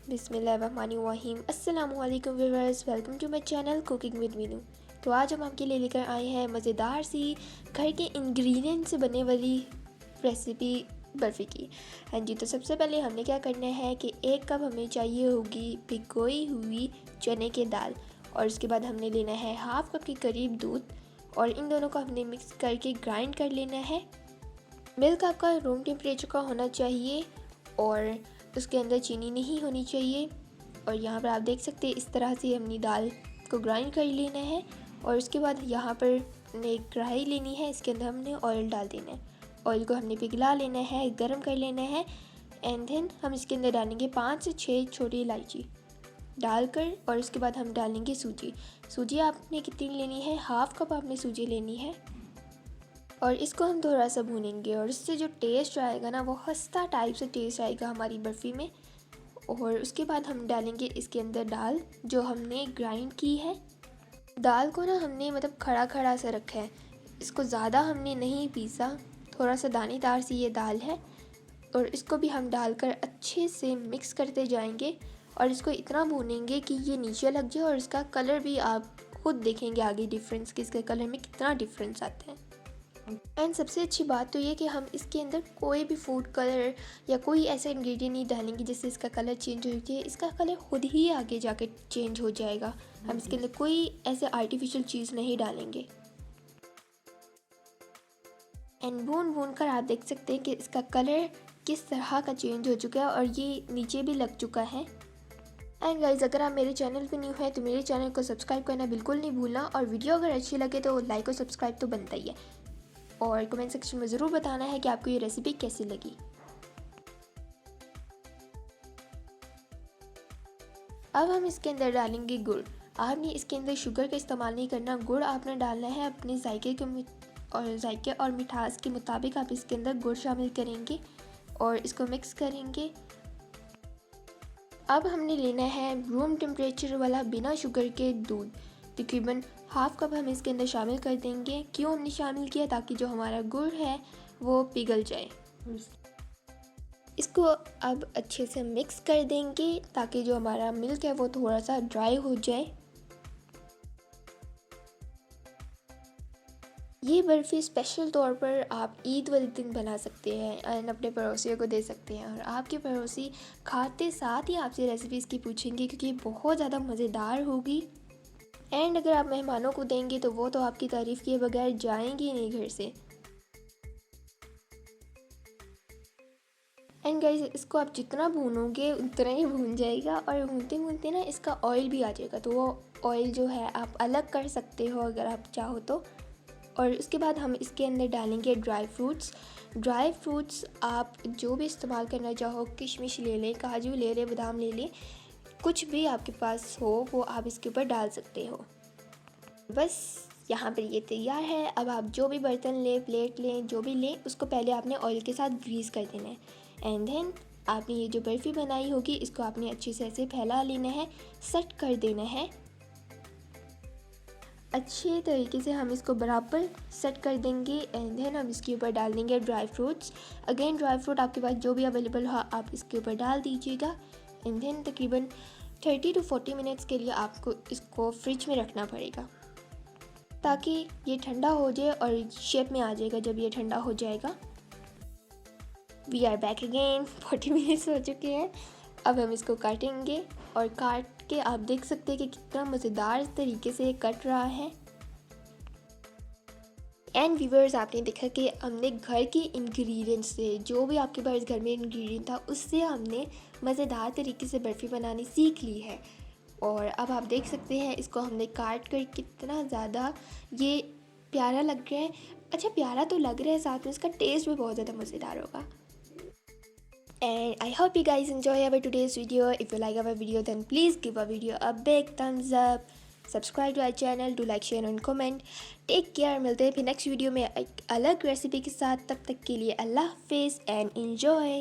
बिस्मिल्लाहिर्रहमानिर्रहीम। अस्सलामुअलैकुम viewers, welcome to my channel cooking with Meenu. तो आज हम आपके लिए लेकर आए हैं मज़ेदार सी घर के इंग्रेडिएंट से बनने वाली रेसिपी बर्फ़ी की। हाँ जी, तो सबसे पहले हमने क्या करना है कि 1 कप हमें चाहिए होगी भिगोई हुई चने की दाल, और उसके बाद हमने लेना है हाफ़ कप के करीब दूध, और इन दोनों को हमने मिक्स करके ग्राइंड कर लेना है। मिल्क आपका रूम टेम्परेचर का होना चाहिए और उसके अंदर चीनी नहीं होनी चाहिए। और यहाँ पर आप देख सकते हैं इस तरह से हमने दाल को ग्राइंड कर लेना है। और उसके बाद यहाँ पर एक कढ़ाई लेनी है, इसके अंदर हमने ऑयल डाल देना है। ऑयल को हमने पिघला लेना है, गरम कर लेना है। एंड देन हम इसके अंदर डालेंगे 5 से 6 छोटी इलायची डालकर, और उसके बाद हम डालेंगे सूजी। सूजी आपने कितनी लेनी है? हाफ़ कप आपने सूजी लेनी है। और इसको हम थोड़ा सा भूनेंगे, और इससे जो टेस्ट आएगा ना, वो खस्ता टाइप से टेस्ट आएगा हमारी बर्फ़ी में। और उसके बाद हम डालेंगे इसके अंदर दाल जो हमने ग्राइंड की है। दाल को ना हमने मतलब खड़ा खड़ा सा रखा है, इसको ज़्यादा हमने नहीं पीसा, थोड़ा सा दानेदार सी ये दाल है। और इसको भी हम डालकर अच्छे से मिक्स करते जाएंगे, और इसको इतना भूनेंगे कि ये नीचे लग जाए। और इसका कलर भी आप खुद देखेंगे आगे डिफरेंस, कि इसके कलर में कितना डिफरेंस आता है। एंड सबसे अच्छी बात तो ये कि हम इसके अंदर कोई भी फूड कलर या कोई ऐसा इंग्रेडिएंट नहीं डालेंगे जिससे इसका कलर चेंज हो जाए। इसका कलर खुद ही आगे जाके चेंज हो जाएगा। हम इसके अंदर कोई ऐसे आर्टिफिशियल चीज़ नहीं डालेंगे। एंड भून कर आप देख सकते हैं कि इसका कलर किस तरह का चेंज हो चुका है, और ये नीचे भी लग चुका है। एंड गाइज, अगर आप मेरे चैनल पे न्यू है तो मेरे चैनल को सब्सक्राइब करना बिल्कुल नहीं भूलना, और वीडियो अगर अच्छी लगे तो लाइक और सब्सक्राइब तो बनता ही है। और कमेंट सेक्शन में ज़रूर बताना है कि आपको ये रेसिपी कैसी लगी। अब हम इसके अंदर डालेंगे गुड़। आपने इसके अंदर शुगर का इस्तेमाल नहीं करना, गुड़ आपने डालना है अपने जायके और मिठास के मुताबिक आप इसके अंदर गुड़ शामिल करेंगे और इसको मिक्स करेंगे। अब हमने लेना है रूम टेम्परेचर वाला बिना शुगर के दूध, तकरीबन हाफ़ कप हम इसके अंदर शामिल कर देंगे। क्यों हमने शामिल किया? ताकि जो हमारा गुड़ है वो पिघल जाए। इसको अब अच्छे से मिक्स कर देंगे ताकि जो हमारा मिल्क है वो थोड़ा सा ड्राई हो जाए। ये बर्फ़ी स्पेशल तौर पर आप ईद वाले दिन बना सकते हैं एंड अपने पड़ोसियों को दे सकते हैं, और आपके पड़ोसी खाते साथ ही आपसे रेसिपी इसकी पूछेंगे, क्योंकि ये बहुत ज़्यादा मज़ेदार होगी। एंड अगर आप मेहमानों को देंगे तो वो तो आपकी तारीफ़ किए बगैर जाएंगे नहीं घर से। एंड गाइस, इसको आप जितना भूनोगे उतना ही भून जाएगा, और भूनते भूनते ना इसका ऑयल भी आ जाएगा, तो वो ऑयल जो है आप अलग कर सकते हो अगर आप चाहो तो। और उसके बाद हम इसके अंदर डालेंगे ड्राई फ्रूट्स आप जो भी इस्तेमाल करना चाहो, किशमिश ले लें, काजू ले लें, बादाम ले लें, कुछ भी आपके पास हो वो आप इसके ऊपर डाल सकते हो। बस यहाँ पर ये तैयार है। अब आप जो भी बर्तन लें, प्लेट लें, जो भी लें, उसको पहले आपने ऑयल के साथ ग्रीस कर देना है। एंड देन आपने ये जो बर्फ़ी बनाई होगी इसको आपने अच्छे से ऐसे फैला लेना है, सेट कर देना है। अच्छे तरीके से हम इसको बराबर सेट कर देंगे। एंड देन हम इसके ऊपर डाल देंगे dry fruits. Again dry fruit आपके पास जो भी अवेलेबल हो आप इसके ऊपर डाल दीजिएगा। एंड देन तकरीबन 30 to 40 मिनट्स के लिए आपको इसको फ्रिज में रखना पड़ेगा ताकि ये ठंडा हो जाए और शेप में आ जाएगा जब ये ठंडा हो जाएगा। We are back again. 40 minutes हो चुके हैं। अब हम इसको काटेंगे, और काट के आप देख सकते हैं कि कितना मज़ेदार तरीके से ये कट रहा है। एंड व्यूअर्स, आपने देखा कि हमने घर के इंग्रेडिएंट्स से, जो भी आपके पास घर में इंग्रेडिएंट था उससे हमने मज़ेदार तरीके से बर्फ़ी बनानी सीख ली है। और अब आप देख सकते हैं इसको हमने काट कर कितना ज़्यादा ये प्यारा लग रहा है। अच्छा, प्यारा तो लग रहा है, साथ में इसका टेस्ट भी बहुत ज़्यादा मज़ेदार होगा। And I hope you guys enjoy our today's video. If you like our video then please give our video a big thumbs up. Subscribe to our channel, do like, share and comment. Take care. मिलते हैं फिर next video में एक अलग recipe के साथ। तब तक के लिए अल्लाह हाफिज़ and enjoy.